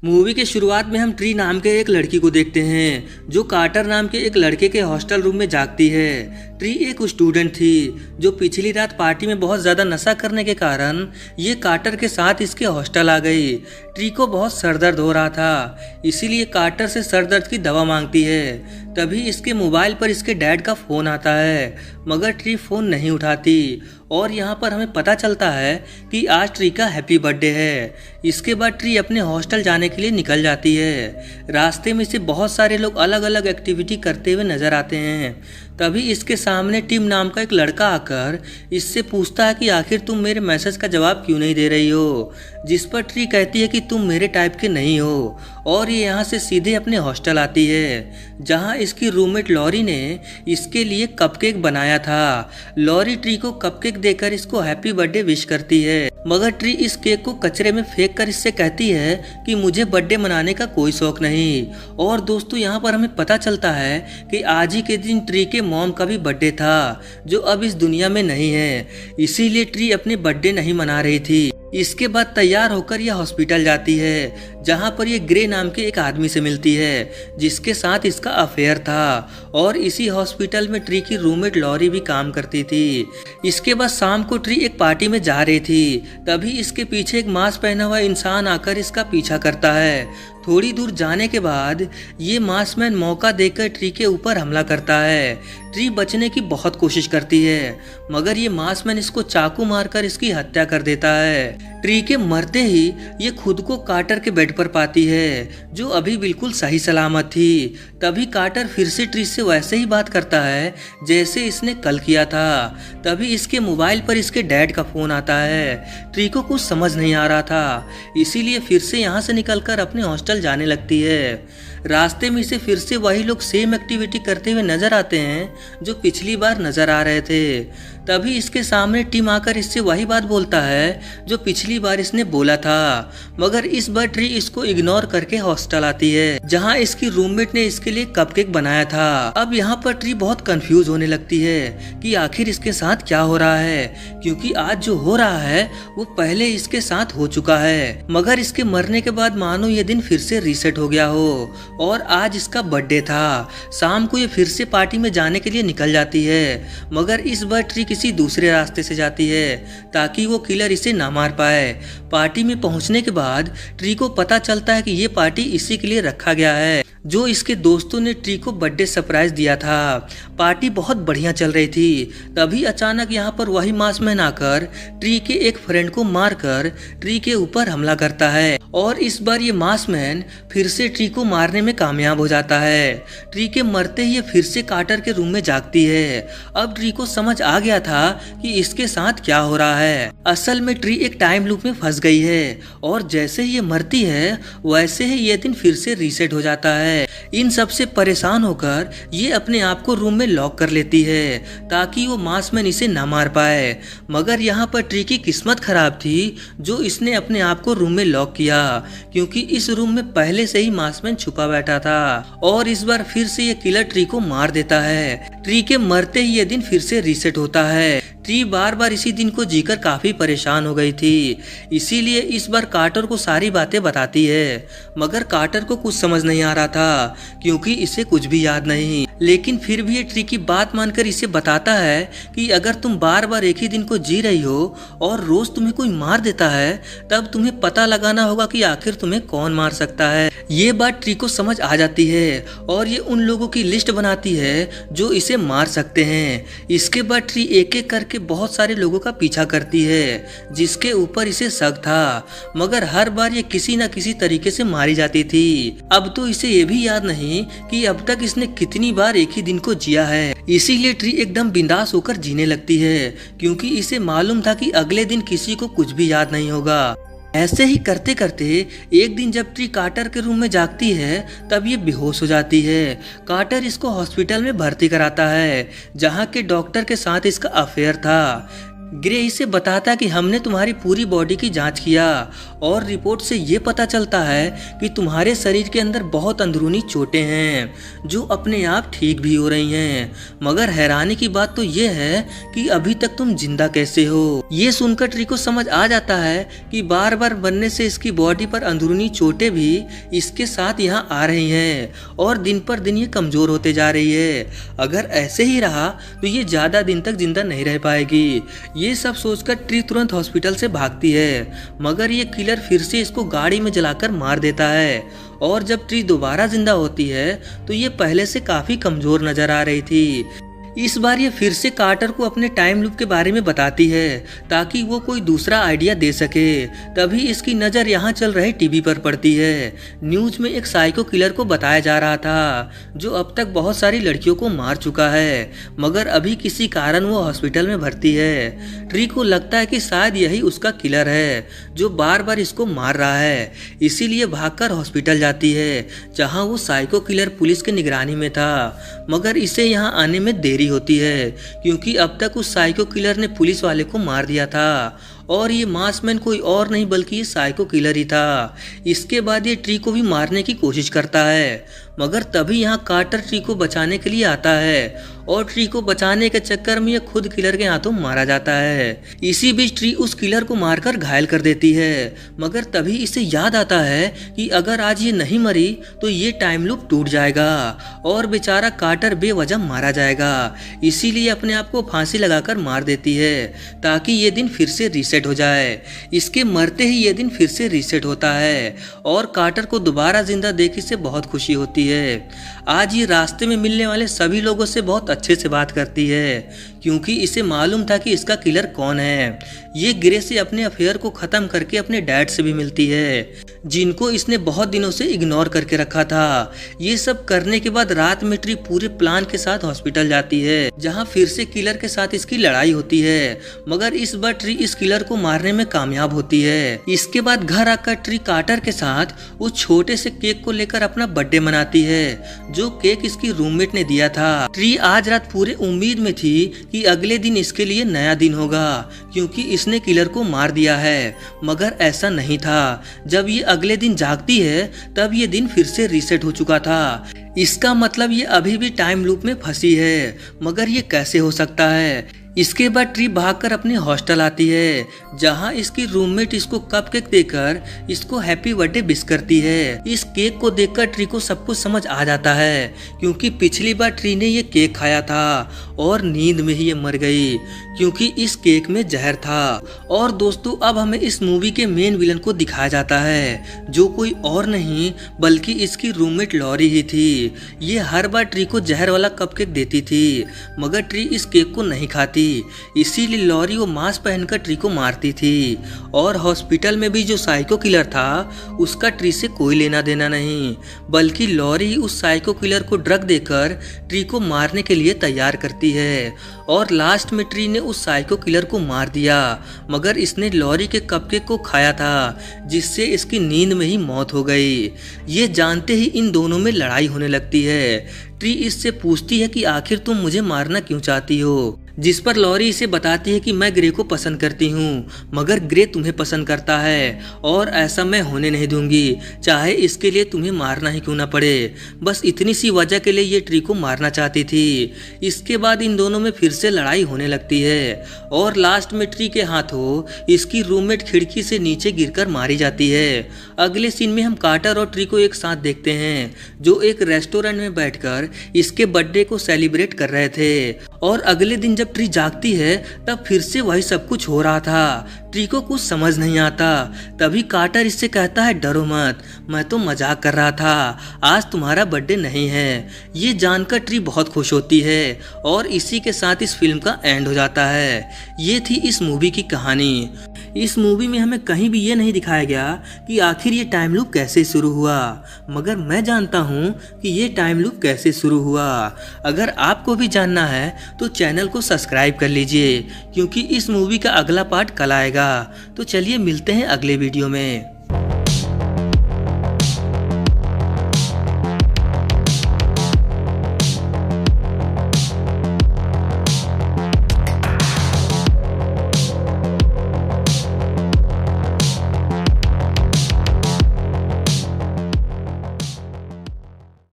Movie के शुरुआत में हम ट्री नाम के एक लड़की को देखते हैं जो कार्टर नाम के एक लड़के के हॉस्टल रूम में जागती है। ट्री एक स्टूडेंट थी जो पिछली रात पार्टी में बहुत ज़्यादा नशा करने के कारण ये कार्टर के साथ इसके हॉस्टल आ गई। ट्री को बहुत सरदर्द हो रहा था, इसीलिए कार्टर से सरदर्द की दवा मांगती है। तभी इसके मोबाइल पर इसके डैड का फ़ोन आता है, मगर ट्री फ़ोन नहीं उठाती और यहाँ पर हमें पता चलता है कि आज ट्री का हैप्पी बर्थडे है। इसके बाद ट्री अपने हॉस्टल जाने के लिए निकल जाती है। रास्ते में से बहुत सारे लोग अलग अलग एक्टिविटी करते हुए नजर आते हैं। तभी इसके सामने टिम नाम का एक लड़का आकर इससे पूछता है कि आखिर तुम मेरे मैसेज का जवाब क्यों नहीं दे रही हो, जिस पर ट्री कहती है कि तुम मेरे टाइप के नहीं हो और ये यहाँ से सीधे अपने हॉस्टल आती है जहाँ इसकी रूममेट लॉरी ने इसके लिए कपकेक बनाया था। लॉरी ट्री को कपकेक देकर इसको हैप्पी बर्थडे विश करती है, मगर ट्री इस केक को कचरे में फेंक कर इससे कहती है कि मुझे बर्थडे मनाने का कोई शौक नहीं। और दोस्तों यहाँ पर हमें पता चलता है कि आज ही के दिन ट्री के मॉम का भी बर्थडे था जो अब इस दुनिया में नहीं है, इसीलिए ट्री अपने बर्थडे नहीं मना रही थी। इसके बाद तैयार होकर यह हॉस्पिटल जाती है जहां पर यह ग्रे नाम के एक आदमी से मिलती है जिसके साथ इसका अफेयर था और इसी हॉस्पिटल में ट्री की रूममेट लॉरी भी काम करती थी। इसके बाद शाम को ट्री एक पार्टी में जा रही थी, तभी इसके पीछे एक मास्क पहना हुआ इंसान आकर इसका पीछा करता है। थोड़ी दूर जाने के बाद ये मास्कमैन मौका देकर ट्री के ऊपर हमला करता है। ट्री बचने की बहुत कोशिश करती है, मगर ये मास्कमैन इसको चाकू मारकर इसकी हत्या कर देता है। ट्री के मरते ही ये खुद को कार्टर के बेड पर पाती है जो अभी बिल्कुल सही सलामत थी। तभी कार्टर फिर से ट्री से वैसे ही बात करता है जैसे इसने कल किया था। तभी इसके मोबाइल पर इसके डैड का फोन आता है। ट्री को कुछ समझ नहीं आ रहा था, इसीलिए फिर से यहाँ से निकलकर अपने हॉस्टल जाने लगती है। रास्ते में इसे फिर से वही लोग सेम एक्टिविटी करते हुए नजर आते हैं जो पिछली बार नजर आ रहे थे। तभी इसके सामने टिम आकर इससे वही बात बोलता है जो पिछली बार इसने बोला था, मगर इस बार ट्री इसको इग्नोर करके हॉस्टल आती है जहां इसकी रूममेट ने इसके लिए कपकेक बनाया था। अब यहाँ पर ट्री बहुत कंफ्यूज होने लगती है कि आखिर इसके साथ क्या हो रहा है, क्योंकि आज जो हो रहा है वो पहले इसके साथ हो चुका है, मगर इसके मरने के बाद मानो ये दिन फिर से रीसेट हो गया हो और आज इसका बर्थडे था। शाम को ये फिर से पार्टी में जाने के लिए निकल जाती है, मगर इस बार ट्री किसी दूसरे रास्ते से जाती है ताकि वो किलर इसे ना मार पाए। पार्टी में पहुंचने के बाद ट्री को पता चलता है कि ये पार्टी इसी के लिए रखा गया है जो इसके दोस्तों ने ट्री को बर्थडे सरप्राइज दिया था। पार्टी बहुत बढ़िया चल रही थी, तभी अचानक यहाँ पर वही मास्कमैन आकर ट्री के एक फ्रेंड को मारकर ट्री के ऊपर हमला करता है और इस बार ये मास्कमैन फिर से ट्री को मारने में कामयाब हो जाता है। ट्री के मरते ही ये फिर से कार्टर के रूम में जागती है। अब ट्री को समझ आ गया था कि इसके साथ क्या हो रहा है। असल में ट्री एक टाइम लूप में फंस गई है और जैसे ही ये मरती है वैसे ही ये दिन फिर से रीसेट हो जाता है। इन सब से परेशान होकर ये अपने आप को रूम में लॉक कर लेती है ताकि वो मास्कमैन इसे ना मार पाए, मगर यहाँ पर ट्री की किस्मत खराब थी जो इसने अपने आप को रूम में लॉक किया, क्योंकि इस रूम में पहले से ही मास्कमैन छुपा बैठा था और इस बार फिर से ये किलर ट्री को मार देता है। ट्री के मरते ही ये दिन फिर से रीसेट होता है। ट्री बार बार इसी दिन को जीकर काफी परेशान हो गई थी, इसीलिए इस बार कार्टर को सारी बातें बताती है, मगर कार्टर को कुछ समझ नहीं आ रहा था क्योंकि इसे कुछ भी याद नहीं। लेकिन फिर भी ये ट्री की बात मानकर इसे बताता है कि अगर तुम बार बार एक ही दिन को जी रही हो और रोज तुम्हें कोई मार देता है तब तुम्हें पता लगाना होगा कि आखिर तुम्हें कौन मार सकता है। ये बात ट्री को समझ आ जाती है और ये उन लोगों की लिस्ट बनाती है जो इसे मार सकते हैं। इसके बाद ट्री एक एक करके बहुत सारे लोगों का पीछा करती है जिसके ऊपर इसे शक था, मगर हर बार ये किसी न किसी तरीके से मारी जाती थी। अब तो इसे ये भी याद नहीं कि अब तक इसने कितनी बार एक ही दिन को जिया है, इसीलिए ट्री एकदम बिंदास होकर जीने लगती है क्योंकि इसे मालूम था कि अगले दिन किसी को कुछ भी याद नहीं होगा। ऐसे ही करते करते एक दिन जब ट्री कार्टर के रूम में जागती है तब ये बेहोश हो जाती है। कार्टर इसको हॉस्पिटल में भर्ती कराता है जहाँ के डॉक्टर के साथ इसका अफेयर था। ग्रे इसे बताता कि हमने तुम्हारी पूरी बॉडी की जांच किया और रिपोर्ट से ये पता चलता है कि तुम्हारे शरीर के अंदर बहुत अंदरूनी चोटें हैं जो अपने आप ठीक भी हो रही हैं। मगर हैरानी की बात तो ये है कि अभी तक तुम जिंदा कैसे हो। ये सुनकर ट्री को समझ आ जाता है कि बार बार बनने से इसकी बॉडी पर अंदरूनी चोटें भी इसके साथ यहाँ आ रही हैं और दिन पर दिन ये कमजोर होते जा रही है। अगर ऐसे ही रहा तो ये ज्यादा दिन तक जिंदा नहीं रह पाएगी। ये सब सोचकर ट्री तुरंत हॉस्पिटल से भागती है, मगर ये किलर फिर से इसको गाड़ी में जलाकर मार देता है। और जब ट्री दोबारा जिंदा होती है तो ये पहले से काफी कमजोर नजर आ रही थी। इस बार ये फिर से कार्टर को अपने टाइम लूप के बारे में बताती है ताकि वो कोई दूसरा आइडिया दे सके। तभी इसकी नज़र यहाँ चल रहे टीवी पर पड़ती है। न्यूज में एक साइको किलर को बताया जा रहा था जो अब तक बहुत सारी लड़कियों को मार चुका है, मगर अभी किसी कारण वो हॉस्पिटल में भर्ती है। ट्री को लगता है कि शायद यही उसका किलर है जो बार बार इसको मार रहा है, इसीलिए भागकर हॉस्पिटल जाती है जहाँ वो साइको किलर पुलिस की निगरानी में था। मगर इसे यहाँ आने में देरी होती है क्योंकि अब तक उस साइको किलर ने पुलिस वाले को मार दिया था और ये मास्कमैन कोई और नहीं बल्कि ये साइको किलर ही था। इसके बाद ये ट्री को भी मारने की कोशिश करता है, मगर तभी यहाँ कार्टर ट्री को बचाने के लिए आता है और ट्री को बचाने के चक्कर में ये खुद किलर के हाथों मारा जाता है। इसी बीच ट्री उस किलर को मारकर घायल कर देती है, मगर तभी इसे याद आता है कि अगर आज ये नहीं मरी तो ये टाइम लूप टूट जाएगा और बेचारा कार्टर बेवजह मारा जाएगा। इसीलिए अपने आप को फांसी लगाकर मार देती है ताकि ये दिन फिर से रीसेट हो जाए। इसके मरते ही ये दिन फिर से रीसेट होता है और कार्टर को दोबारा जिंदा देख से बहुत खुशी होती है। आज ये रास्ते में मिलने वाले सभी लोगों से बहुत अच्छे से बात करती है क्योंकि इसे मालूम था कि इसका किलर कौन है। ये ग्रे से अपने अफेयर को खत्म करके अपने डैड से भी मिलती है जिनको इसने बहुत दिनों से इग्नोर करके रखा था। ये सब करने के बाद रात में ट्री पूरे प्लान के साथ हॉस्पिटल जाती है जहां फिर से किलर के साथ इसकी लड़ाई होती है, मगर इस बार ट्री इस किलर को मारने में कामयाब होती है। इसके बाद घर आकर ट्री कार्टर के साथ उस छोटे से केक को लेकर अपना बर्थडे मनाती है जो केक इसकी रूममेट ने दिया था। ट्री आज रात पूरे उम्मीद में थी कि अगले दिन इसके लिए नया दिन होगा क्योंकि इसने किलर को मार दिया है, मगर ऐसा नहीं था। जब ये अगले दिन जागती है तब ये दिन फिर से रीसेट हो चुका था। इसका मतलब ये अभी भी टाइम लूप में फंसी है, मगर ये कैसे हो सकता है। इसके बाद ट्री भागकर अपने हॉस्टल आती है जहां इसकी रूममेट इसको कपकेक देकर इसको हैप्पी बर्थडे विश करती है। इस केक को देखकर ट्री को सब कुछ समझ आ जाता है क्योंकि पिछली बार ट्री ने ये केक खाया था और नींद में ही ये मर गई क्योंकि इस केक में जहर था। और दोस्तों अब हमें इस मूवी के मेन विलन को दिखाया जाता है जो कोई और नहीं बल्कि इसकी रूममेट लॉरी ही थी। ये हर बार ट्री को जहर वाला कपकेक देती थी, मगर ट्री इस केक को नहीं खाती, इसीलिए लॉरी वो मास्क पहनकर ट्री को मारती थी। और हॉस्पिटल में भी जो साइको किलर था उसका ट्री से कोई लेना देना नहीं, बल्कि लॉरी उस साइको किलर को ड्रग देकर ट्री को मारने के लिए तैयार करती है। और लास्ट में ट्री ने उस साइको किलर को मार दिया, मगर इसने लॉरी के कपकेक को खाया था जिससे इसकी नींद में ही मौत हो गई। ये जानते ही इन दोनों में लड़ाई होने लगती है। ट्री इससे पूछती है कि आखिर तुम मुझे मारना क्यों चाहती हो, जिस पर लॉरी इसे बताती है कि मैं ग्रे को पसंद करती हूँ, मगर ग्रे तुम्हें पसंद करता है और ऐसा मैं होने नहीं दूंगी, चाहे इसके लिए तुम्हें मारना ही क्यों ना पड़े। बस इतनी सी वजह के लिए ये ट्री को मारना चाहती थी। इसके बाद इन दोनों में फिर से लड़ाई होने लगती है और लास्ट में ट्री के हाथों इसकी रूममेट खिड़की से नीचे गिरकर मारी जाती है। अगले सीन में हम कार्टर और ट्री को एक साथ देखते हैं जो एक रेस्टोरेंट में बैठकर इसके बर्थडे को सेलिब्रेट कर रहे थे। और अगले दिन जब ट्री जागती है तब फिर से वही सब कुछ हो रहा था। ट्री को कुछ समझ नहीं आता। तभी कार्टर इससे कहता है डरो मत, मैं तो मजाक कर रहा था, आज तुम्हारा बर्थडे नहीं है। ये जानकर ट्री बहुत खुश होती है और इसी के साथ इस फिल्म का एंड हो जाता है। ये थी इस मूवी की कहानी। इस मूवी में हमें कहीं भी ये नहीं दिखाया गया कि आखिर ये टाइम लूप कैसे शुरू हुआ, मगर मैं जानता हूँ कि ये टाइम लूप कैसे शुरू हुआ। अगर आपको भी जानना है तो चैनल को सब्सक्राइब कर लीजिए क्योंकि इस मूवी का अगला पार्ट कल आएगा। तो चलिए मिलते हैं अगले वीडियो में।